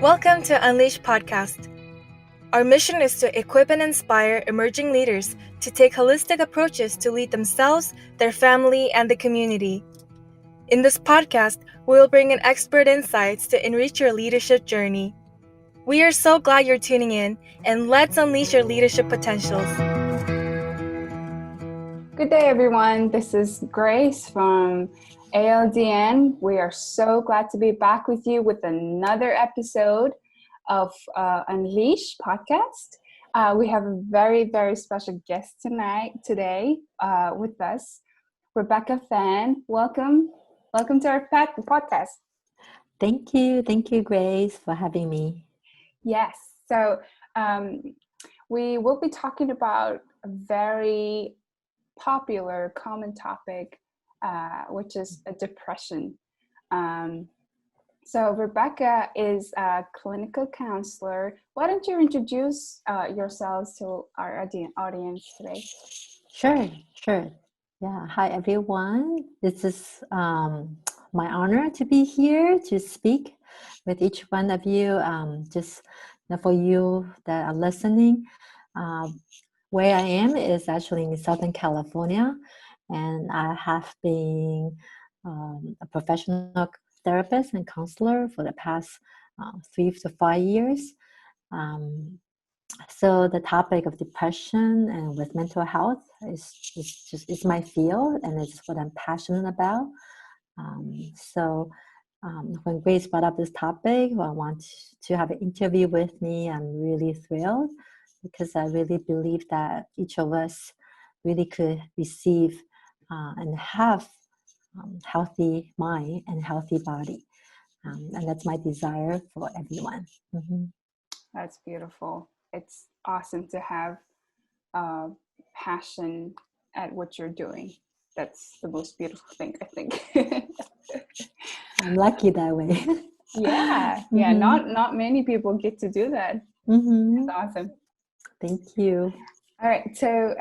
Welcome to UNLEASH Podcast. Our mission is to equip and inspire emerging leaders to take holistic approaches to lead themselves, their family, and the community. In this podcast, we will bring in expert insights to enrich your leadership journey. We are so glad you're tuning in, and let's unleash your leadership potentials. Good day, everyone. This is Grace from ALDN. We are so glad to be back with you with another episode of UNLEASH Podcast. We have a very, very special guest today with us, Rebeka Fan. Welcome to our podcast. Thank you, Grace, for having me. Yes, so we will be talking about a very popular, common topic, which is a depression. So Rebeka is a clinical counselor. Why don't you introduce yourselves to our audience today? Sure. Yeah, hi everyone. This is my honor to be here to speak with each one of you. Just for you that are listening, where I am is actually in Southern California, and I have been a professional therapist and counselor for the past 3 to 5 years. So the topic of depression and with mental health is my field, and it's what I'm passionate about. When Grace brought up this topic, I want to have an interview with me. I'm really thrilled because I really believe that each of us really could receive and have healthy mind and healthy body. And that's my desire for everyone. Mm-hmm. That's beautiful. It's awesome to have passion at what you're doing. That's the most beautiful thing, I think. I'm lucky that way. Yeah. Not many people get to do that. Mm-hmm. That's awesome. Thank you. All right, so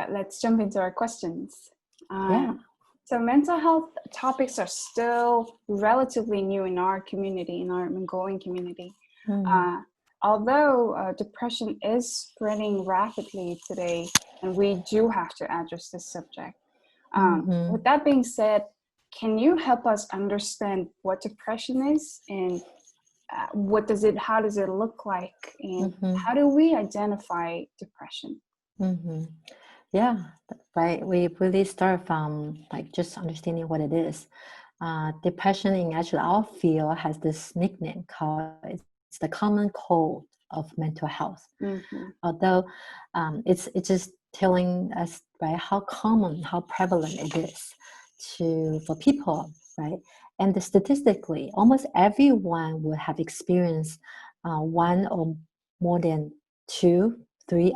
let's jump into our questions. So mental health topics are still relatively new in our community, in our Mongolian community. Mm-hmm. Although depression is spreading rapidly today, and we do have to address this subject. Mm-hmm. With that being said, can you help us understand what depression is, and how does it look like, and how do we identify depression? Mm-hmm. Yeah, right. We really start from just understanding what it is. Depression in actually our field has this nickname called it's the common cold of mental health. Mm-hmm. Although it's just telling us how common, how prevalent it is for people, right? And statistically, almost everyone will have experienced one or more than 2-3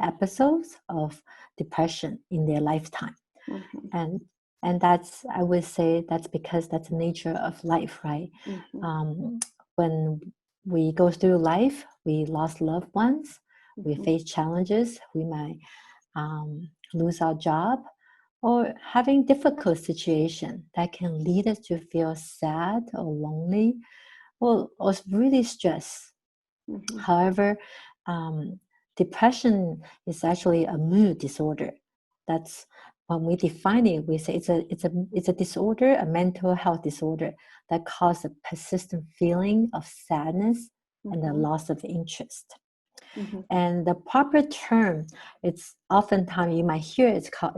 episodes of depression in their lifetime. Mm-hmm. And that's, I would say, that's because that's the nature of life, right? Mm-hmm. When we go through life, we lost loved ones, we face challenges, we might lose our job, or having difficult situation that can lead us to feel sad or lonely or really stressed. Mm-hmm. However, depression is actually a mood disorder. That's when we define it, we say it's a disorder, a mental health disorder that causes a persistent feeling of sadness and a loss of interest. Mm-hmm. And the proper term, it's oftentimes you might hear it's called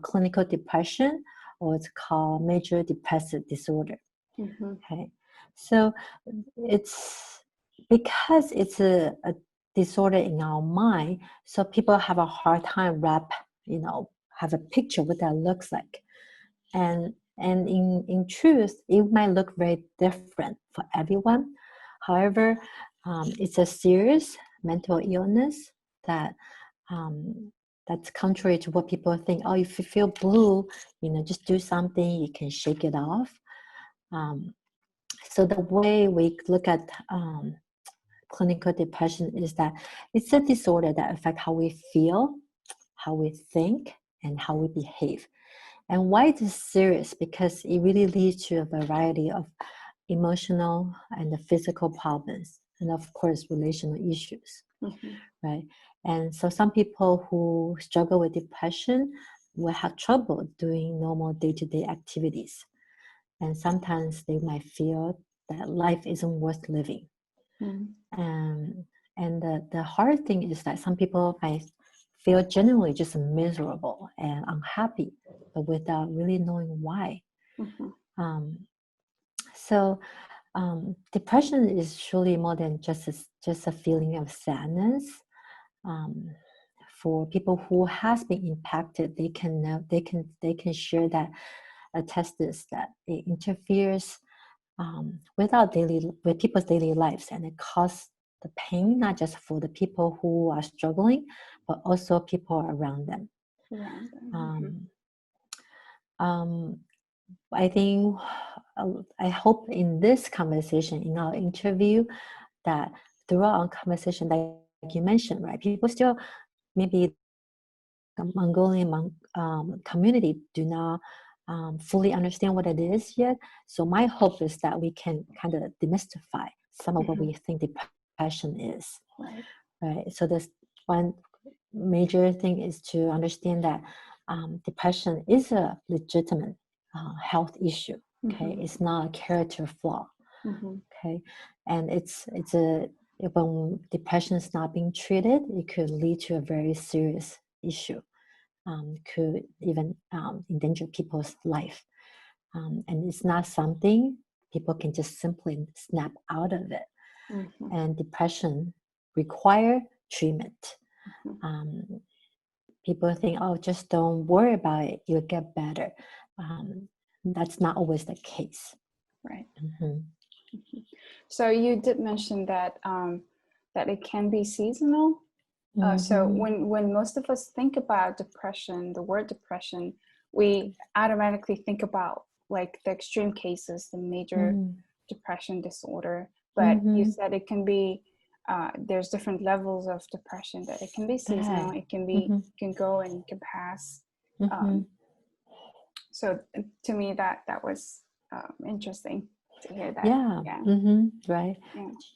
clinical depression, or it's called major depressive disorder. Mm-hmm. Okay, so it's because it's a disorder in our mind, so people have a hard time have a picture what that looks like, and in truth, it might look very different for everyone. However, it's a serious mental illness that's contrary to what people think. Oh, if you feel blue, just do something, you can shake it off. So the way we look at clinical depression is that it's a disorder that affects how we feel, how we think, and how we behave. And why it is serious? Because it really leads to a variety of emotional and the physical problems, and of course, relational issues, right? And so some people who struggle with depression will have trouble doing normal day-to-day activities. And sometimes they might feel that life isn't worth living. And the hard thing is that some people might feel genuinely just miserable and unhappy, but without really knowing why. So depression is truly more than just a feeling of sadness. For people who has been impacted, they can share that, attest this, that it interferes with people's daily lives, and it causes the pain not just for the people who are struggling, but also people around them. I think, I hope in this conversation, in our interview, that throughout our conversation, like you mentioned, right, people still, maybe the Mongolian community do not fully understand what it is yet. So my hope is that we can kind of demystify some of what we think depression is. Right. So this one major thing is to understand that depression is a legitimate health issue. Okay, it's not a character flaw. Okay, and when depression is not being treated, it could lead to a very serious issue. Could even endanger people's life. And it's not something people can just simply snap out of it. And depression require treatment. People think, oh, just don't worry about it, you'll get better. That's not always the case. Right. So you did mention that that it can be seasonal. So when most of us think about depression, the word depression, we automatically think about like the extreme cases, the major depression disorder. But you said it can be, there's different levels of depression, that it can be seasonal, it can be, can go and it can pass. So to me, that was interesting to hear that. Right.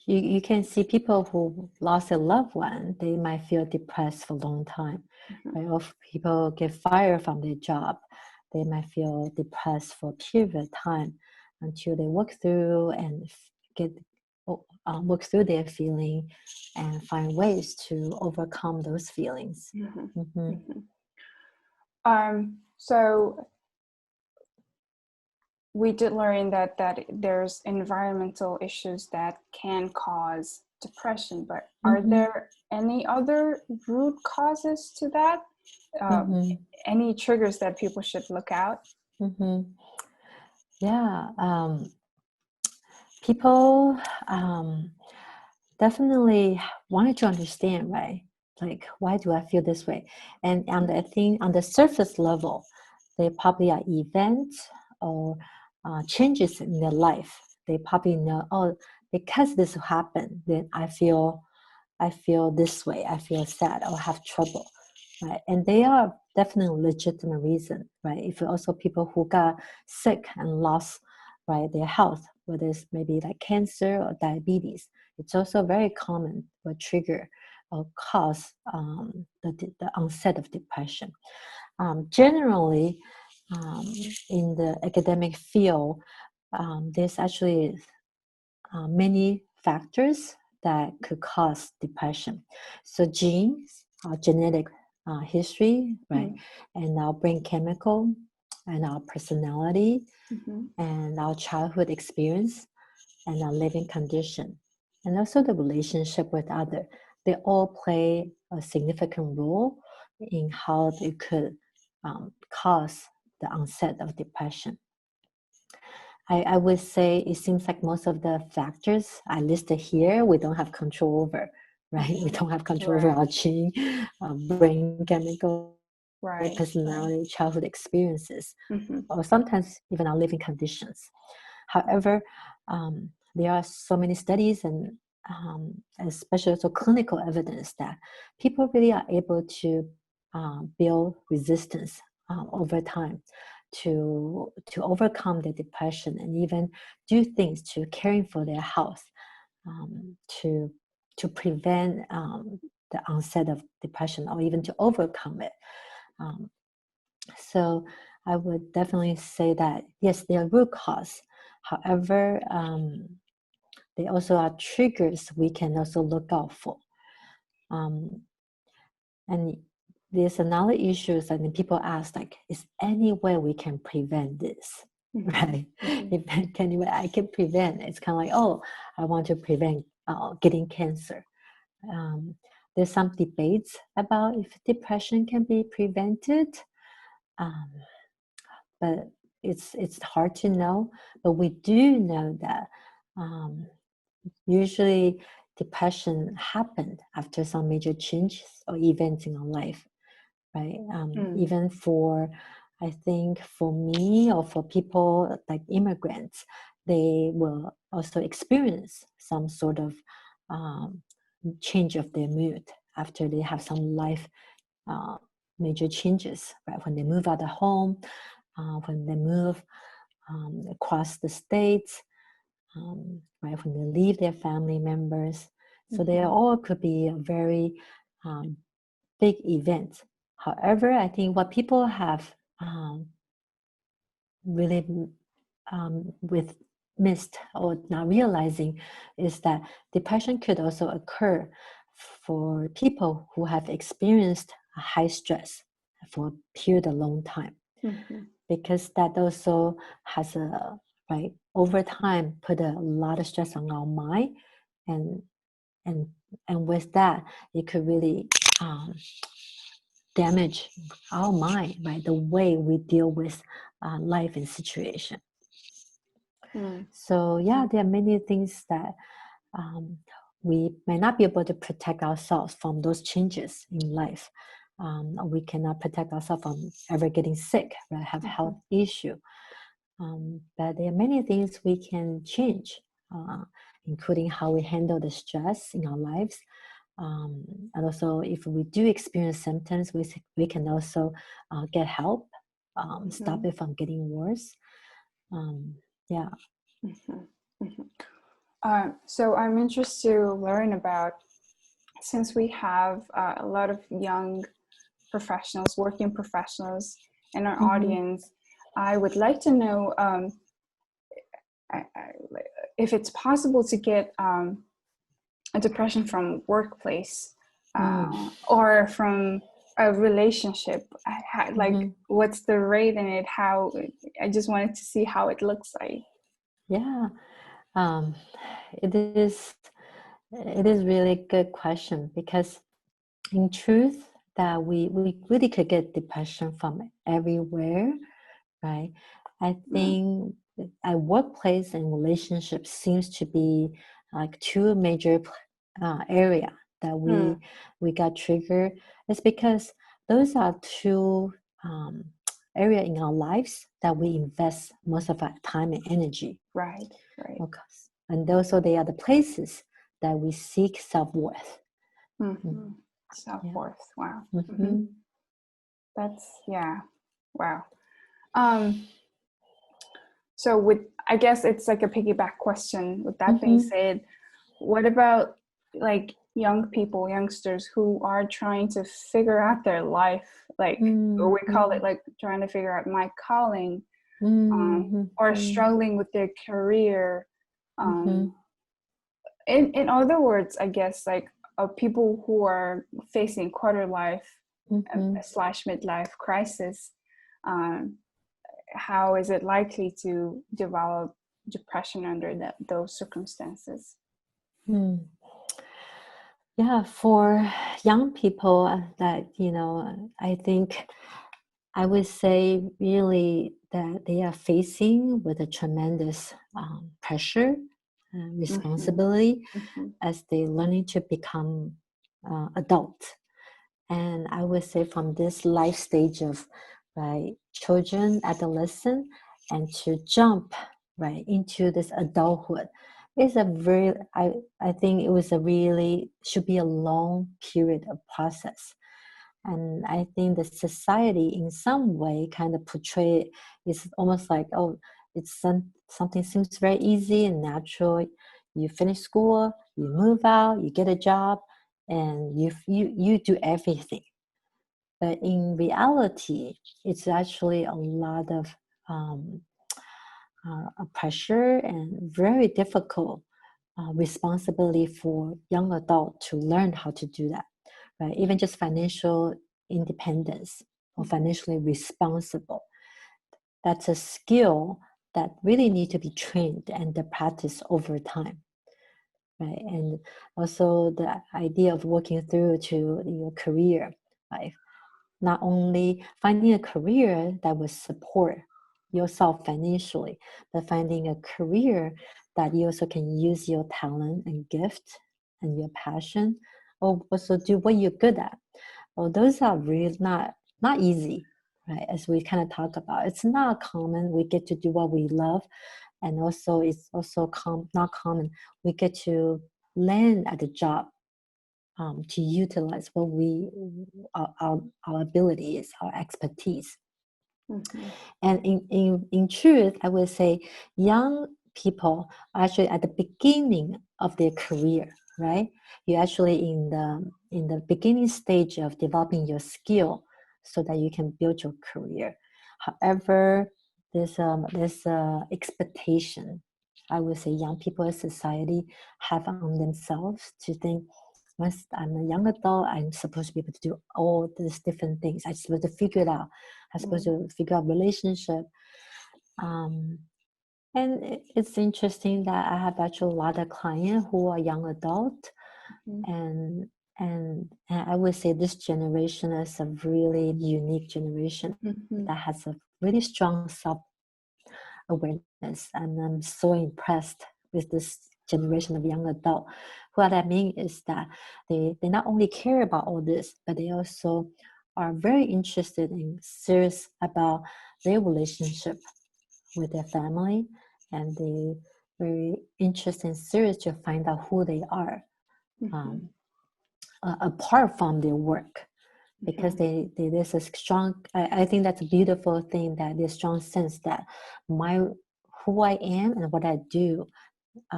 You can see people who lost a loved one, they might feel depressed for a long time. Right? Or if people get fired from their job, they might feel depressed for a period of time until they work through and work through their feeling and find ways to overcome those feelings. So we did learn that there's environmental issues that can cause depression, but are there any other root causes to that? Any triggers that people should look out? People definitely wanted to understand, right? Like, why do I feel this way? And on the surface level, they probably are events or changes in their life. They probably know, oh, because this happened, then I feel this way. I feel sad or have trouble, right? And they are definitely legitimate reason, right? If also people who got sick and lost, right, their health, whether it's maybe like cancer or diabetes, it's also very common for trigger or cause the onset of depression. Generally, in the academic field, there's actually many factors that could cause depression. So genes, genetic history, right, and our brain chemical, and our personality, and our childhood experience, and our living condition, and also the relationship with others. They all play a significant role in how they could cause the onset of depression. I would say it seems like most of the factors I listed here, we don't have control over, right? We don't have control over our gene, brain chemical, personality, childhood experiences, or sometimes even our living conditions. However, there are so many studies and especially also clinical evidence that people really are able to build resistance over time to overcome the depression and even do things to caring for their health, to prevent the onset of depression or even to overcome it. So I would definitely say that yes, they are root cause. However, they also are triggers we can also look out for. And there's another issue, and people ask, like, is any way we can prevent this? Right? If any way I can prevent, it's kind of like, oh, I want to prevent getting cancer. There's some debates about if depression can be prevented, but it's hard to know. But we do know that usually depression happened after some major changes or events in our life, right? Even for, I think for me or for people like immigrants, they will also experience some sort of change of their mood after they have some life major changes, right? When they move out of home, when they move across the states, right? When they leave their family members. So they all could be a very big event. However, I think what people have really missed or not realizing is that depression could also occur for people who have experienced a high stress for a period of long time, because that also has over time put a lot of stress on our mind, and with that it could really damage our mind, right? The way we deal with life and situation. So yeah, there are many things that we may not be able to protect ourselves from those changes in life. We cannot protect ourselves from ever getting sick, right? Have health issue. But there are many things we can change, including how we handle the stress in our lives. And also, if we do experience symptoms, we can also get help, stop it from getting worse. Yeah. So I'm interested to learn about, since we have a lot of young professionals, working professionals in our audience, I would like to know if it's possible to get a depression from workplace or from a relationship. What's the rate in it? How? I just wanted to see how it looks like. Yeah, it is really a good question, because in truth that we really could get depression from everywhere, right? I think at workplace and relationships seems to be like two major area that we got triggered. It's because those are two area in our lives that we invest most of our time and energy. Right. Okay. And also they are the places that we seek self-worth. Self-worth. Wow. Mm-hmm. That's, yeah. Wow. So I guess it's like a piggyback question. With that being said, what about like youngsters who are trying to figure out their life, like we call it like trying to figure out my calling, or struggling with their career. In other words, I guess, like people who are facing quarter life / midlife crisis, how is it likely to develop depression under those circumstances? Yeah, for young people that, I think I would say really that they are facing with a tremendous pressure and responsibility as they're learning to become adult. And I would say from this life stage of children, adolescent, and to jump into this adulthood is a very, I think it was should be a long period of process. And I think the society in some way kind of portray it's almost like, oh, it's something seems very easy and natural. You finish school, you move out, you get a job, and you do everything. But in reality, it's actually a lot of pressure and very difficult responsibility for young adults to learn how to do that. Right? Even just financial independence or financially responsible. That's a skill that really need to be trained and practiced over time. Right? And also the idea of working through to your career life. Not only finding a career that will support yourself financially, but finding a career that you also can use your talent and gift and your passion, or also do what you're good at. Well, those are really not easy, right? As we kind of talk about, it's not common. We get to do what we love, and also it's also not common. We get to land at the job to utilize what our abilities, our expertise. Mm-hmm. And in truth, I would say young people are actually at the beginning of their career, right? You're actually in the beginning stage of developing your skill so that you can build your career. However, there's expectation, I would say, young people in society have on themselves to think, once I'm a young adult, I'm supposed to be able to do all these different things. I'm supposed to figure it out. I'm supposed to figure out relationship. And it's interesting that I have actually a lot of clients who are young adult, and I would say this generation is a really unique generation that has a really strong self-awareness, and I'm so impressed with this generation of young adult. What I mean is that they not only care about all this, but they also are very interested and serious about their relationship with their family, and they very interested and serious to find out who they are apart from their work, because there's a strong, I think that's a beautiful thing, that there's a strong sense that who I am and what I do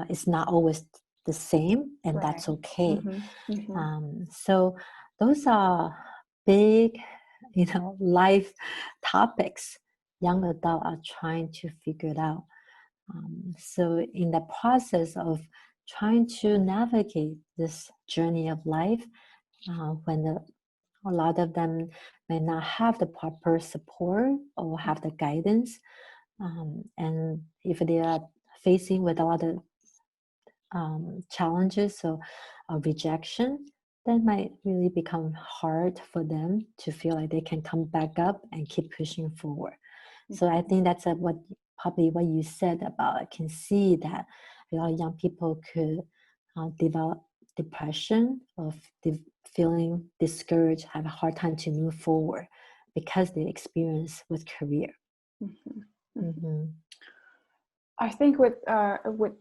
is not always the same, and right. That's okay. So those are big, life topics young adults are trying to figure it out. So in the process of trying to navigate this journey of life, when a lot of them may not have the proper support or have the guidance, and if they are facing with a lot of challenges or rejection, that might really become hard for them to feel like they can come back up and keep pushing forward. So I think that's what you said about, I can see that a lot of young people could develop depression, of feeling discouraged, have a hard time to move forward because they experience with career. I think with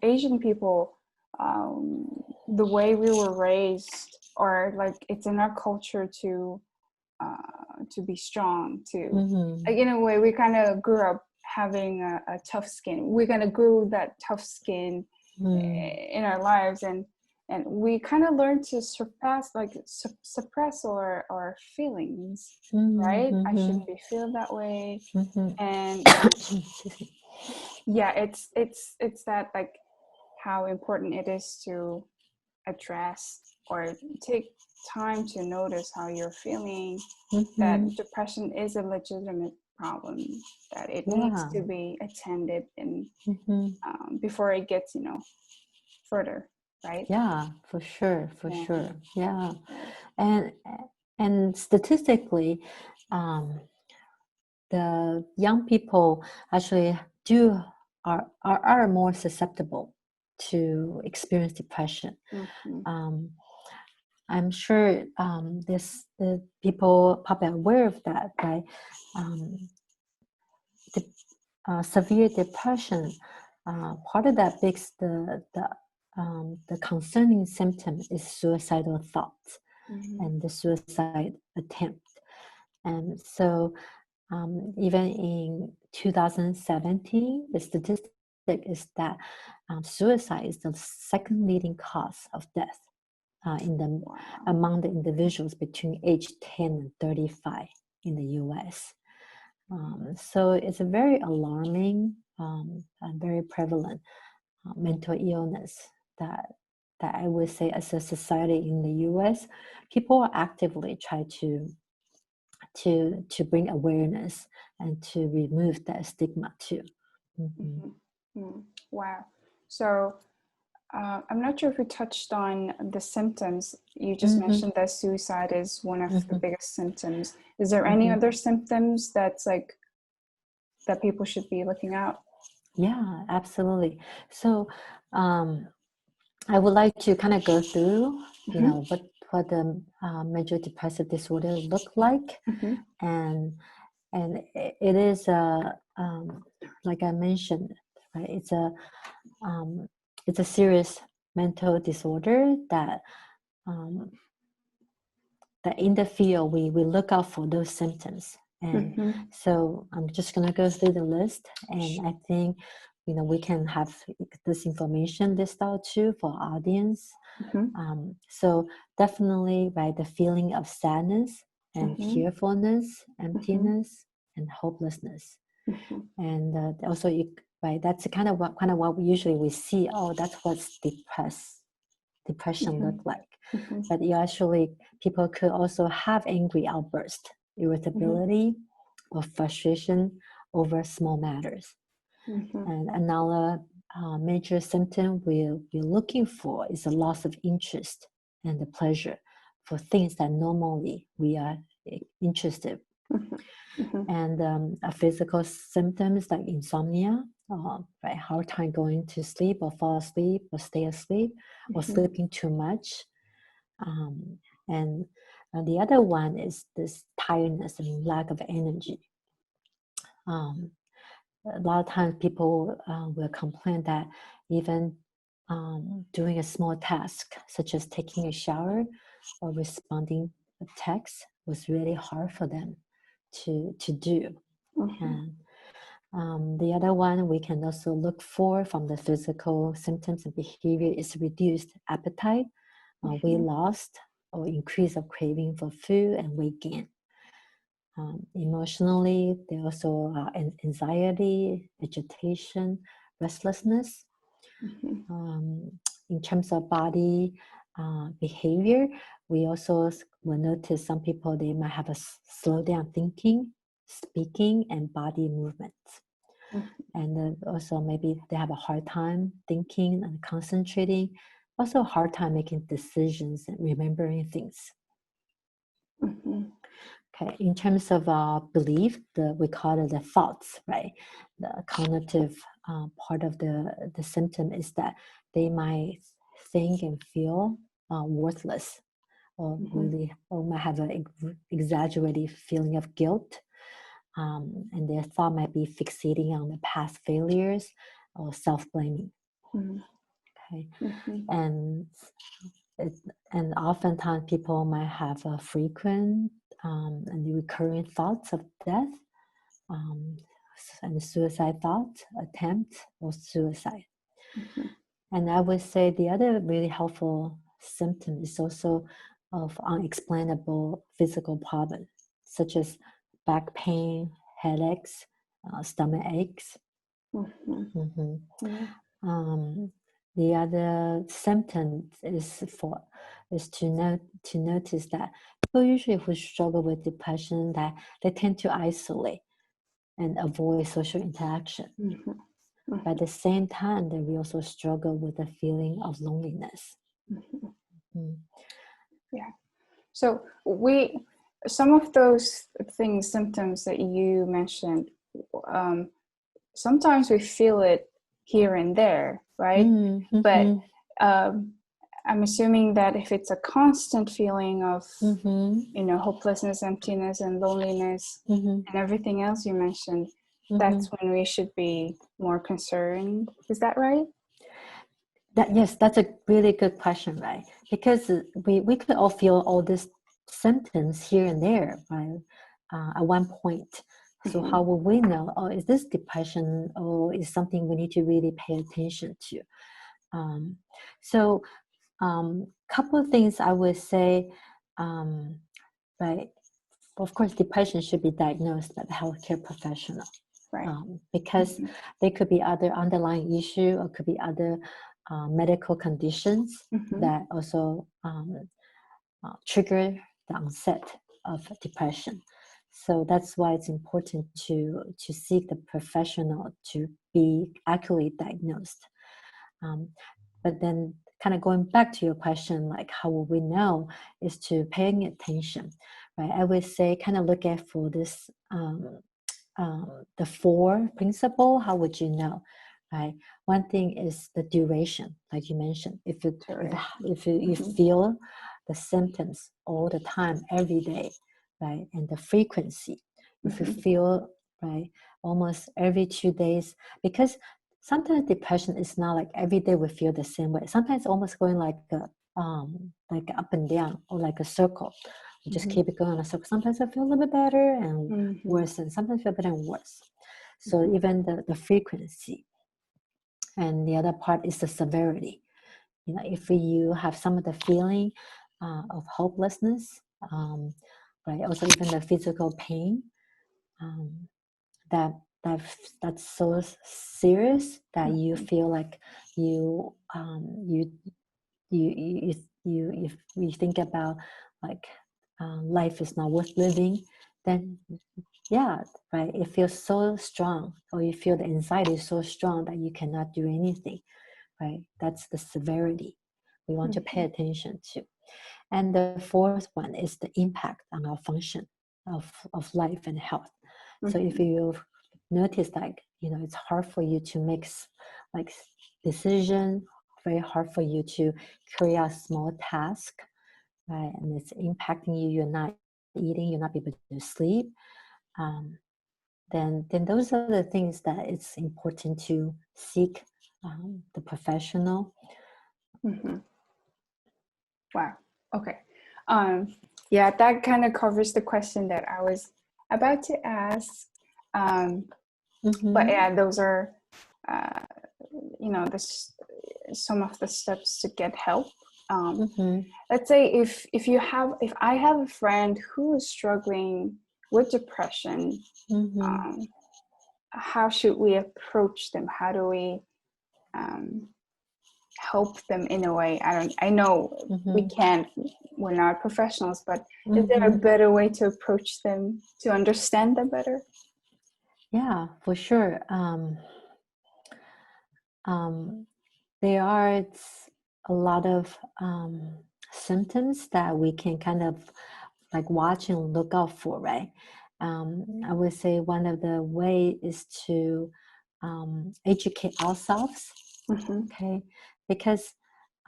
Asian people, the way we were raised, or like it's in our culture to be strong, like in a way we kind of grew up having a tough skin. We kind of grew that tough skin in our lives, and we kind of learned to suppress our feelings, right? I shouldn't be feeling that way, and yeah, it's that, like, how important it is to address or take time to notice how you're feeling, that depression is a legitimate problem, that it needs to be attended, and before it gets further, right? Yeah, for sure. Yeah. And statistically, the young people actually are more susceptible to experience depression. I'm sure the people probably aware of that, right? Severe depression, part of that makes the concerning symptom is suicidal thoughts and the suicide attempt. And so even in 2017, the statistic is that suicide is the second leading cause of death among the individuals between age 10 and 35 in the US. So it's a very alarming and very prevalent mental illness that I would say as a society in the US, people are actively try to bring awareness and to remove that stigma too. Wow. So I'm not sure if we touched on the symptoms. You just mentioned that suicide is one of the biggest symptoms. Is there any other symptoms that's like that people should be looking out? Yeah, absolutely. So I would like to kind of go through, you know, what the major depressive disorder look like, and it is like I mentioned, right? It's a serious mental disorder that in the field we look out for those symptoms, and so I'm just gonna go through the list, and I think we can have this information list out too for our audience. So definitely, right, the feeling of sadness and fearfulness, emptiness, and hopelessness, and also right, that's kind of what we usually see. Oh, that's what depression look like. But people could also have angry outbursts, irritability, or frustration over small matters. And another major symptom we'll be looking for is a loss of interest and the pleasure for things that normally we are interested. And physical symptoms like insomnia, right, hard time going to sleep or fall asleep or stay asleep or sleeping too much. And the other one is this tiredness and lack of energy. A lot of times people will complain that even doing a small task, such as taking a shower or responding to text, was really hard for them to do. And the other one we can also look for from the physical symptoms and behavior is reduced appetite, weight loss, or increase of craving for food and weight gain. Emotionally, there also anxiety, agitation, restlessness. In terms of body behavior, we also will notice some people, they might have a slowdown thinking, speaking, and body movements. And also maybe they have a hard time thinking and concentrating, also a hard time making decisions and remembering things. Okay, in terms of belief, we call it the thoughts, right? The cognitive part of the symptom is that they might think and feel worthless, or might have an exaggerated feeling of guilt, and their thought might be fixating on the past failures or self-blaming. Okay, and oftentimes people might have a frequent and recurring thoughts of death, and suicide thoughts, attempt, or suicide. And I would say the other really helpful symptom is also of unexplainable physical problems, such as back pain, headaches, stomach aches. The other symptom is to notice that people usually who struggle with depression, that they tend to isolate and avoid social interaction. But at the same time, that we also struggle with the feeling of loneliness. Yeah. So some of those symptoms that you mentioned, sometimes we feel it here and there, right? But I'm assuming that if it's a constant feeling of hopelessness, emptiness, and loneliness, and everything else you mentioned, that's when we should be more concerned. Is that right? Yes, that's a really good question, right? Because we could all feel all these symptoms here and there, right? at one point. So how will we know, oh, is this depression or is something we need to really pay attention to? Couple of things I would say, right? Of course, depression should be diagnosed by the healthcare professional, right? Because there could be other underlying issue or could be other medical conditions that also trigger the onset of depression. So that's why it's important to seek the professional to be accurately diagnosed. But then kind of going back to your question, like how will we know, is to paying attention, right? I would say kind of look at for this, the 4 principle, how would you know, right? One thing is the duration, like you mentioned. If you feel the symptoms all the time, every day, right? And the frequency, if you feel, right, almost every 2 days, because sometimes depression is not like every day we feel the same way. Sometimes almost going like up and down or like a circle. We just keep it going on a circle. Sometimes I feel a little bit better and worse, and sometimes I feel better and worse. So even the frequency. And the other part is the severity. You know, if you have some of the feeling of hopelessness, right? Also even the physical pain, that's so serious that you feel like you think about like life is not worth living, then yeah, right, it feels so strong, or you feel the anxiety is so strong that you cannot do anything, right? That's the severity we want to pay attention to. And the 4th one is the impact on our function of life and health. So if you notice, like, you know, it's hard for you to make like decision, very hard for you to carry out small task, right? And it's impacting you, you're not eating, you're not able to sleep, then those are the things that it's important to seek the professional. Wow. Okay. Yeah, that kind of covers the question that I was about to ask. But yeah, those are, you know, some of the steps to get help. Let's say if I have a friend who is struggling with depression, how should we approach them? How do we help them in a way? I know we can't, we're not professionals, but is there a better way to approach them to understand them better? Yeah, for sure. There are a lot of symptoms that we can kind of like watch and look out for, right? I would say one of the way is to educate ourselves, okay? Because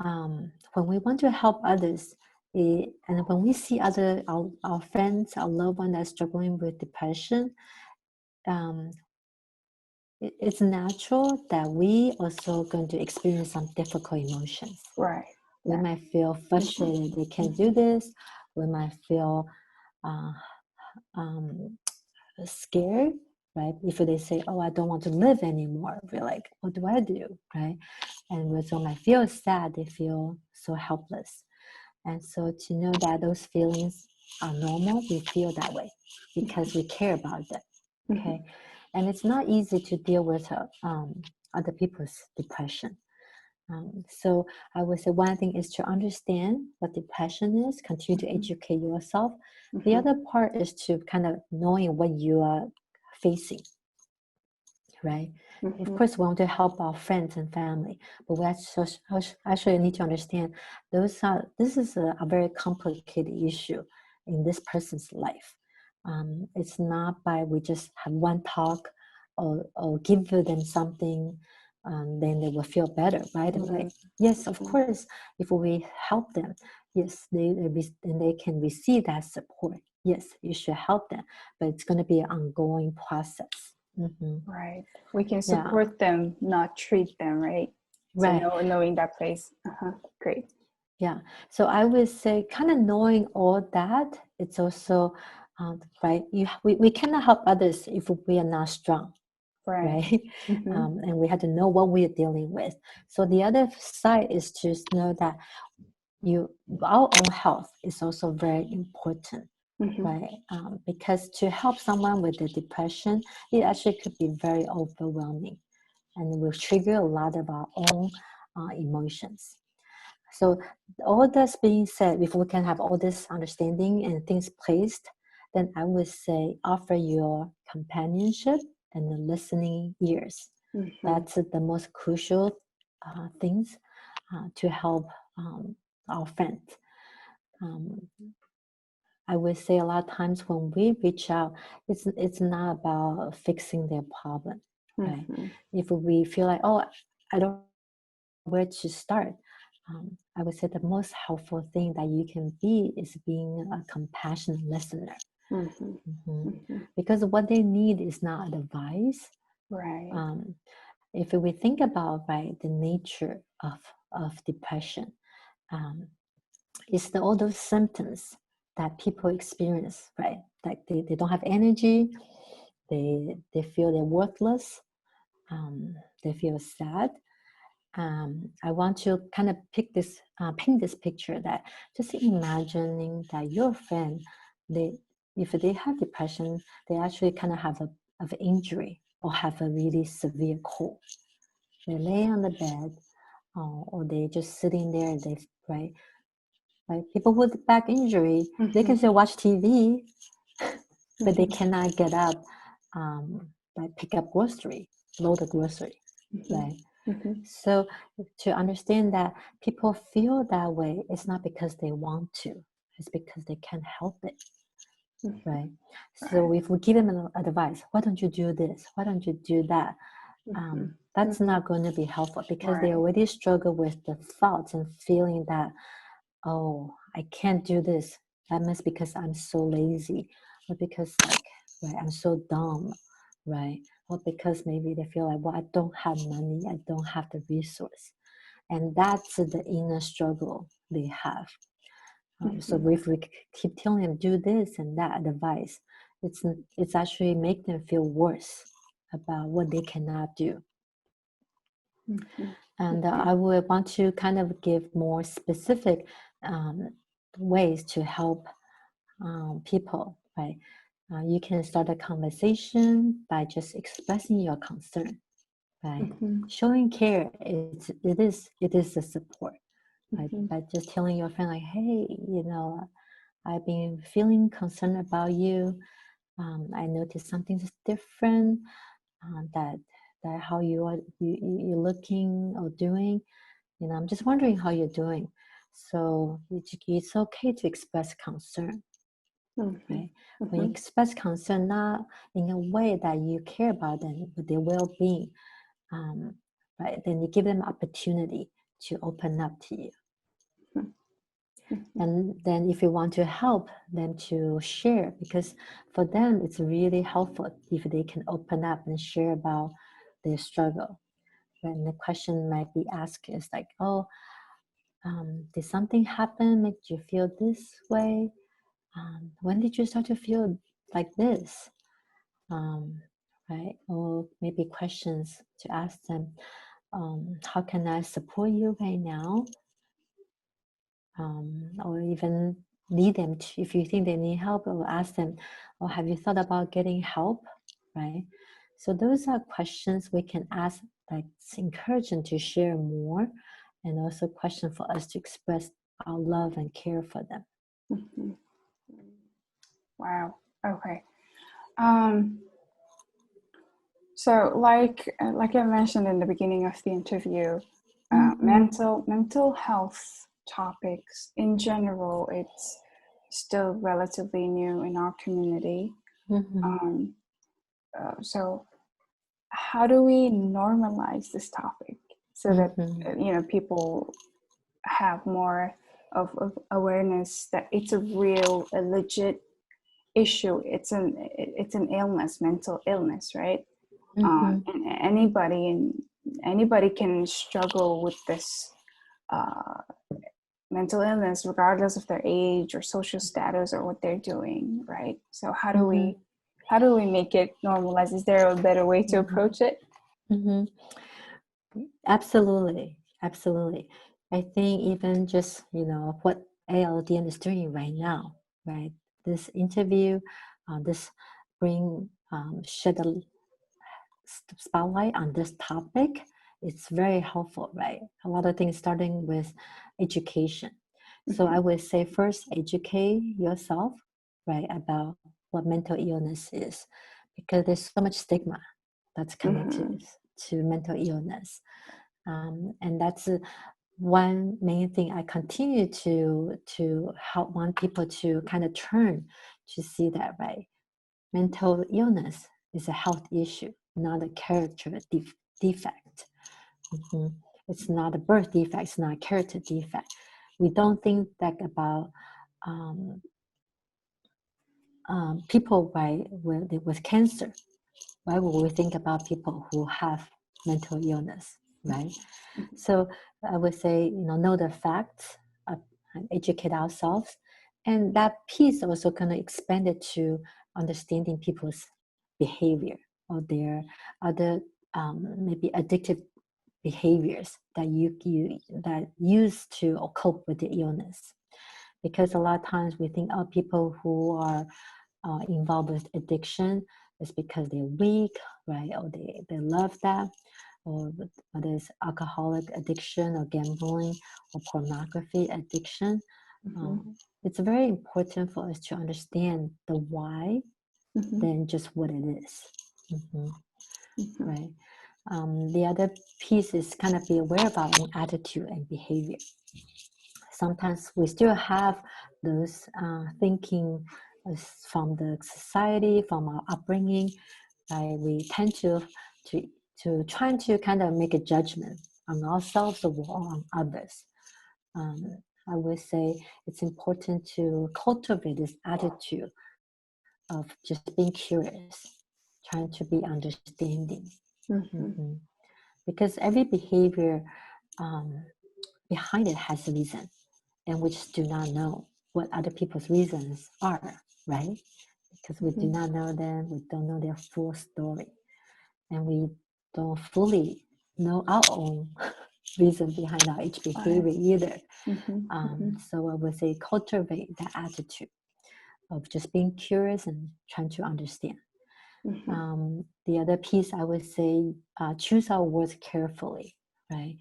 when we want to help others, and when we see our friends, our loved ones that are struggling with depression, it's natural that we also going to experience some difficult emotions. Right. We might feel frustrated, they can't do this. We might feel scared, right? If they say, oh, I don't want to live anymore, we're like, what do I do, right? And we also might feel sad, they feel so helpless. And so to know that those feelings are normal, we feel that way because we care about them, okay? And it's not easy to deal with other people's depression. So I would say one thing is to understand what depression is, continue to educate yourself. The other part is to kind of knowing what you are facing, right? Of course, we want to help our friends and family, but we actually need to understand this is a very complicated issue in this person's life. It's not by we just have one talk or give them something, then they will feel better right away. Yes, of course, if we help them, yes, they can receive that support. Yes, you should help them, but it's going to be an ongoing process. Right. We can support them, not treat them, right? Right. So knowing that place. Great. Yeah. So I would say kind of knowing all that, it's also right? We cannot help others if we are not strong, right? And we have to know what we are dealing with. So the other side is to know that our own health is also very important, right? Because to help someone with the depression, it actually could be very overwhelming, and it will trigger a lot of our own emotions. So all this being said, if we can have all this understanding and things placed, then I would say offer your companionship and the listening ears. That's the most crucial things to help our friends. I would say a lot of times when we reach out, it's not about fixing their problem. Right? If we feel like, oh, I don't know where to start, I would say the most helpful thing that you can be is being a compassionate listener. Because what they need is not advice. Right. If we think about the nature of depression, it's all those symptoms that people experience, right? Like they don't have energy, they feel they're worthless, they feel sad. I want to kind of paint this picture that just imagining that your friend, if they have depression, they actually kind of have an injury or have a really severe cold. They lay on the bed, or they just sitting there. Right? People with back injury, they can still watch TV, but they cannot get up, pick up grocery, load the grocery, right? So to understand that people feel that way, it's not because they want to, it's because they can't help it, right? So if we give them an advice, why don't you do this? Why don't you do that? That's not going to be helpful because they already struggle with the thoughts and feeling that, oh, I can't do this. That means because I'm so lazy, or because I'm so dumb, right? Or because maybe they feel like, well, I don't have money, I don't have the resource. And that's the inner struggle they have. So if we keep telling them, do this and that advice, it's actually make them feel worse about what they cannot do. And I would want to kind of give more specific ways to help people, right? You can start a conversation by just expressing your concern, right? Showing care, it is a support, right? By just telling your friend like, hey, I've been feeling concerned about you. I noticed something's different. That how you're looking or doing. I'm just wondering how you're doing. So it's okay to express concern. Right? When you express concern, not in a way that you care about them, but their well-being, right? Then you give them opportunity to open up to you. And then if you want to help them to share, because for them it's really helpful if they can open up and share about their struggle. And the question might be asked is like, oh, did something happen make you feel this way? When did you start to feel like this? Right? Or maybe questions to ask them, how can I support you right now? Or even lead them to, if you think they need help, or ask them, or have you thought about getting help, right? So those are questions we can ask, like encourage them to share more, and also questions for us to express our love and care for them. Wow. Okay. So like I mentioned in the beginning of the interview, mental health topics in general, it's still relatively new in our community. So how do we normalize this topic so that people have more of awareness that it's a legit issue? It's an illness, mental illness, right? And anybody can struggle with this mental illness regardless of their age or social status or what they're doing, right? So how do we make it normalized? Is there a better way to approach it? Absolutely. I think even just, what ALDN is doing right now, right? This interview, this shed a spotlight on this topic. It's very helpful, right? A lot of things starting with education. So I would say first educate yourself, right, about what mental illness is, because there's so much stigma that's connected to mental illness. And that's one main thing I continue to help want people to kind of turn to see that, right? Mental illness is a health issue, not a character defect. It's not a birth defect, it's not a character defect. We don't think that about people, right, with cancer. Why would we think about people who have mental illness, right? So I would say, know the facts, and educate ourselves. And that piece also kind of expanded to understanding people's behavior or their other maybe addictive behaviors that that use to cope with the illness. Because a lot of times we think, people who are involved with addiction is because they're weak, right? Or they love that, or whether it's alcoholic addiction or gambling or pornography addiction. It's very important for us to understand the why than just what it is. Right. The other piece is kind of be aware of our own attitude and behavior. Sometimes we still have those thinking from the society, from our upbringing. Right? We tend to trying to kind of make a judgment on ourselves or on others. I would say it's important to cultivate this attitude of just being curious, trying to be understanding. Because every behavior behind it has a reason, and we just do not know what other people's reasons are, right? Because we do not know them, we don't know their full story, and we don't fully know our own reason behind our each behavior either. So I would say cultivate that attitude of just being curious and trying to understand. The other piece I would say, choose our words carefully, right?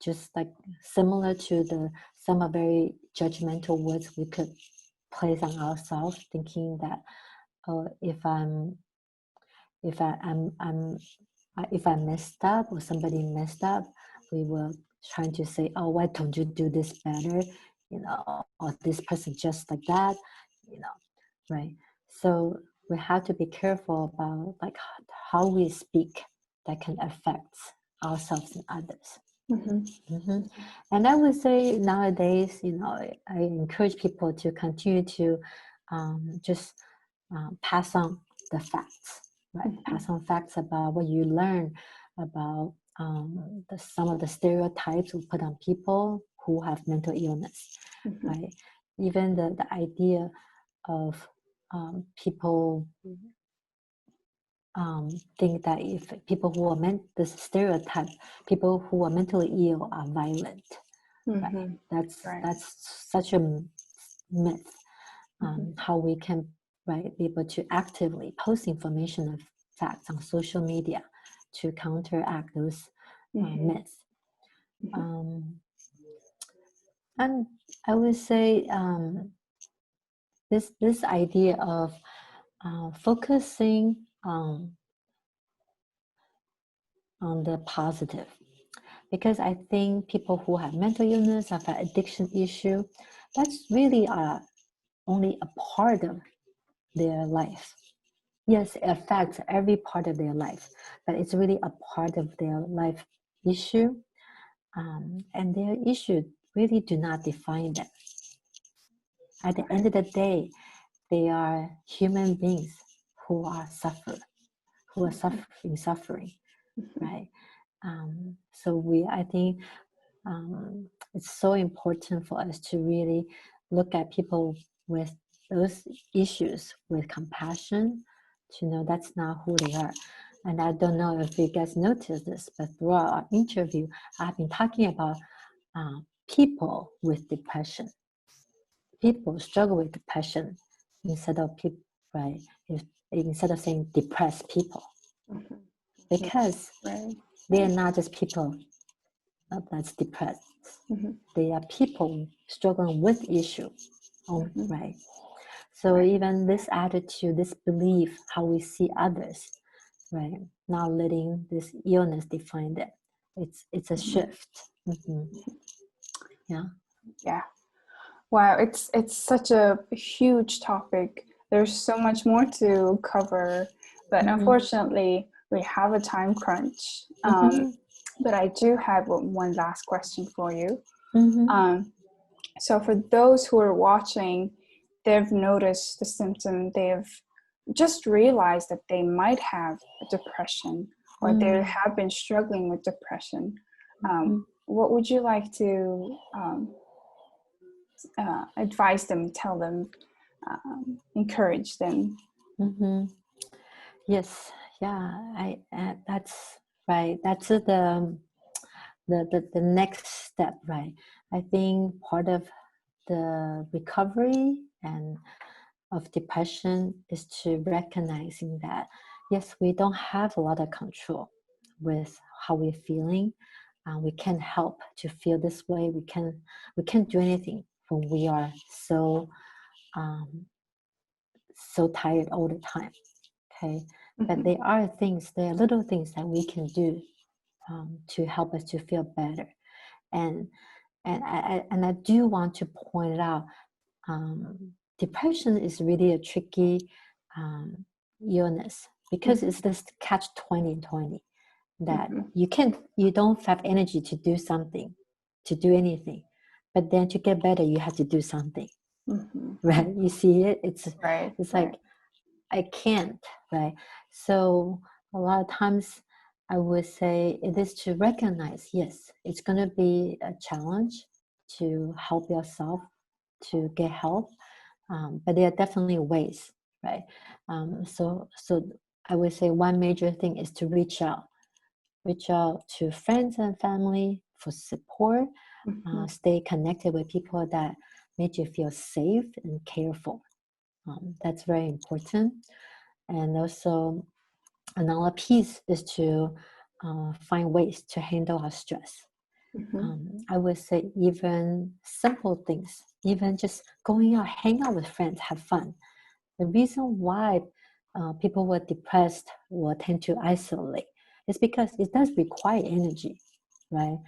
Just like similar to some are very judgmental words we could place on ourselves, thinking that if I messed up or somebody messed up, we were trying to say, why don't you do this better, or this person just like that, right? So we have to be careful about like how we speak that can affect ourselves and others. And I would say nowadays, I encourage people to continue to just pass on the facts, right? Pass on facts about what you learn about some of the stereotypes we put on people who have mental illness, right? Even the idea of people think that if people who are this stereotype, people who are mentally ill are violent, right? That's such a myth. How we can, right, be able to actively post information of facts on social media to counteract those myths. And I would say this idea of focusing on the positive, because I think people who have mental illness, have an addiction issue, that's really only a part of their life. Yes, it affects every part of their life, but it's really a part of their life issue, and their issue really do not define them. At the end of the day, they are human beings who are suffering, suffering, right? So I think it's so important for us to really look at people with those issues with compassion, to know that's not who they are. And I don't know if you guys noticed this, but throughout our interview, I've been talking about people with depression. People struggle with depression instead of people, right? Instead of saying depressed people, because they are not just people that's depressed. They are people struggling with issues, right? So even this attitude, this belief, how we see others, right? Not letting this illness define them. It's a shift. Yeah. Wow, it's such a huge topic. There's so much more to cover, but unfortunately, we have a time crunch. But I do have one last question for you. So for those who are watching, they've noticed the symptom, they've just realized that they might have a depression, or they have been struggling with depression. What would you like to advise them, tell them, encourage them? Yes, yeah, that's right. That's the next step, right? I think part of the recovery and of depression is to recognizing that yes, we don't have a lot of control with how we're feeling. We can't help to feel this way. We can't do anything when we are so tired all the time. Okay, but there are little things that we can do to help us to feel better. And I do want to point out, depression is really a tricky illness, because it's this catch 20 that you don't have energy to do something, to do anything, but then to get better you have to do something. Right? You see it? It's like I can't, right? So a lot of times I would say it is to recognize, yes, it's going to be a challenge to help yourself to get help, but there are definitely ways, right? So I would say one major thing is to reach out to friends and family for support. Stay connected with people that make you feel safe and cared for. That's very important. And also another piece is to find ways to handle our stress. I would say even simple things, even just going out, hang out with friends, have fun. The reason why people who are depressed will tend to isolate is because it does require energy, right?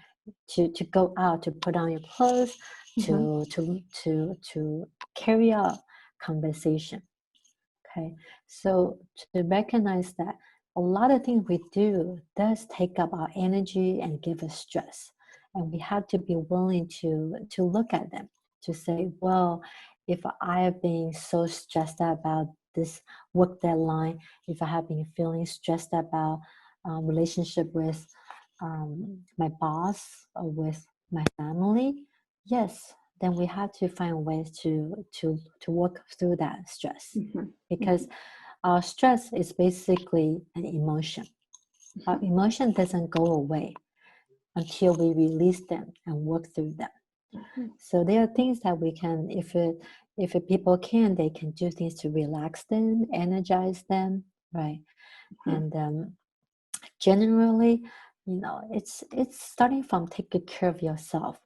To go out, to put on your clothes, to carry out conversation. Okay, so to recognize that a lot of things we do does take up our energy and give us stress, and we have to be willing to look at them, to say, well, if I have been so stressed out about this work deadline, if I have been feeling stressed about relationship with my boss or with my family, yes, then we have to find ways to work through that stress, because our stress is basically an emotion. Our emotion doesn't go away until we release them and work through them. So there are things that we can, if people can, they can do things to relax them, energize them, right? And generally, it's starting from taking care of yourself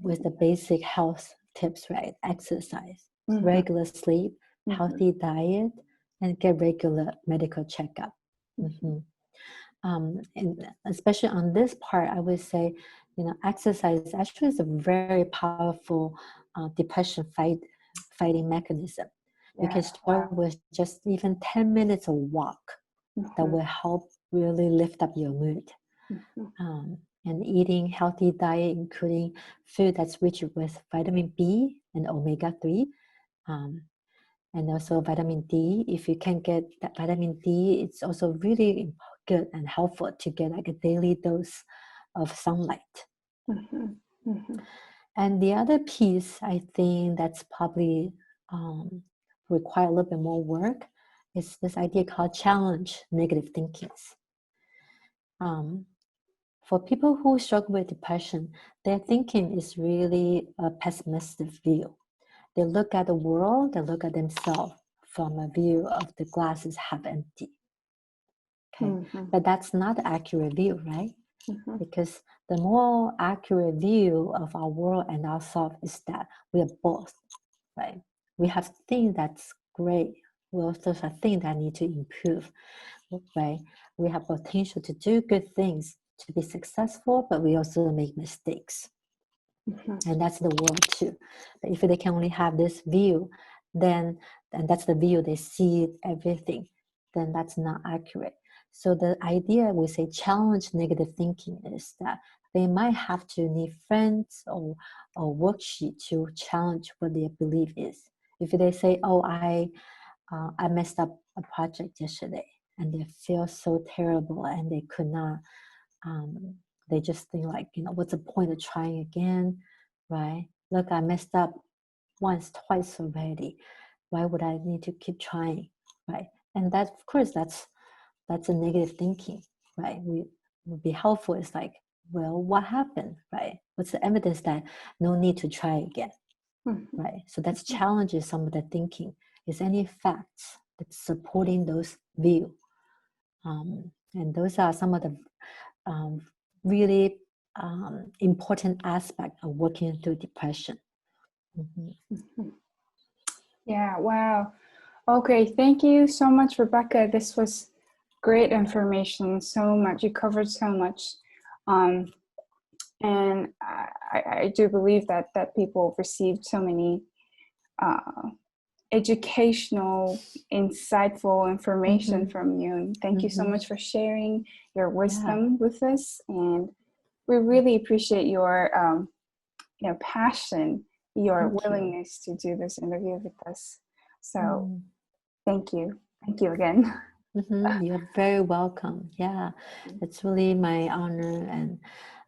with the basic health tips, right? Exercise, regular sleep, healthy diet, and get regular medical checkup. And especially on this part, I would say, exercise actually is a very powerful depression fighting mechanism. You can start with just even 10 minutes of walk that will help really lift up your mood. And eating healthy diet, including food that's rich with vitamin B and omega-3, and also vitamin D. If you can get that vitamin D, it's also really good and helpful to get like a daily dose of sunlight. And the other piece, I think that's probably require a little bit more work, is this idea called challenge negative thinkings. For people who struggle with depression, their thinking is really a pessimistic view. They look at the world, they look at themselves from a view of the glass is half empty. Okay, but that's not the accurate view, right? Because the more accurate view of our world and ourselves is that we are both, right? We have things that's great. We also have things that need to improve, right? We have potential to do good things, to be successful, but we also make mistakes. And that's the world too. But if they can only have this view, then and that's the view they see everything, then that's not accurate. So the idea we say challenge negative thinking is that they might have to need friends or worksheet to challenge what their belief is. If they say, "Oh, I messed up a project yesterday," and they feel so terrible and they could not, they just think like, what's the point of trying again, right? Look, I messed up once, twice already. Why would I need to keep trying, right? And that, of course, that's a negative thinking, right? We would be helpful. It's like, well, what happened, right? What's the evidence that no need to try again, right? So that's challenges some of the thinking. Is any facts that's supporting those views? And those are some of the really important aspects of working through depression. Yeah, wow. Okay, thank you so much, Rebeka. This was great information, so much. You covered so much. And I do believe that people received so many educational, insightful information from you. And thank you so much for sharing your wisdom with us. And we really appreciate your passion, your willingness to do this interview with us. So thank you. Thank you again. You're very welcome. Yeah, it's really my honor and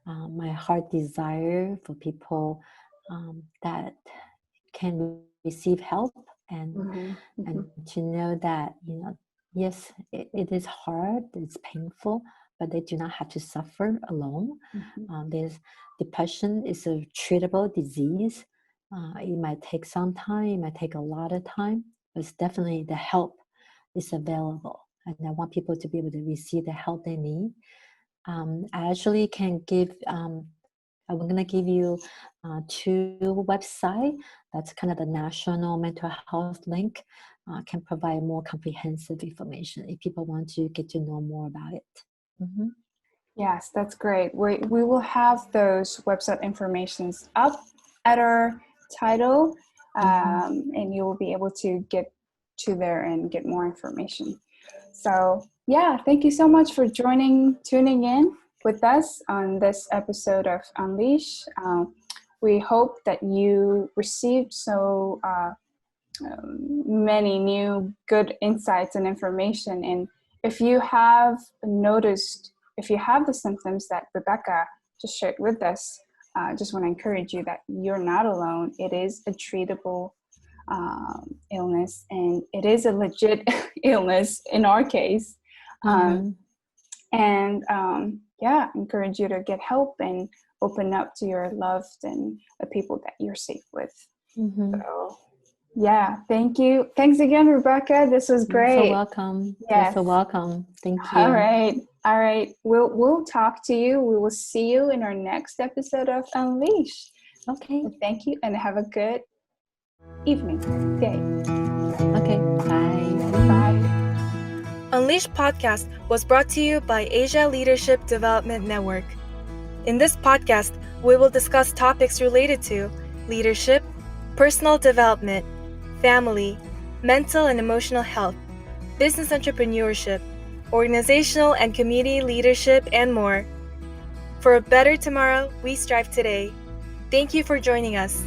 my heart desire for people that can receive help and to know that, yes, it is hard, it's painful, but they do not have to suffer alone. There's depression is a treatable disease. It might take some time, it might take a lot of time, but it's definitely the help is available. And I want people to be able to receive the help they need. I actually can give, I'm going to give you 2 websites. That's kind of the national mental health link. Can provide more comprehensive information if people want to get to know more about it. Yes, that's great. We will have those website informations up at our title, and you will be able to get to there and get more information. So yeah, thank you so much for tuning in with us on this episode of Unleash. We hope that you received so many new good insights and information. And if you have noticed, if you have the symptoms that Rebeka just shared with us, just want to encourage you that you're not alone. It is a treatable illness, and it is a legit illness in our case. Encourage you to get help and open up to your loved and the people that you're safe with. So yeah, thank you. Thanks again, Rebeka. This was great. You're so welcome. Yes. You're so welcome. Thank you. All right. We'll talk to you. We will see you in our next episode of Unleash. Okay. Thank you, and have a good evening, day. Okay. Bye. Bye. Unleash Podcast was brought to you by Asia Leadership Development Network. In this podcast, we will discuss topics related to leadership, personal development, family, mental and emotional health, business entrepreneurship, organizational and community leadership, and more. For a better tomorrow, we strive today. Thank you for joining us.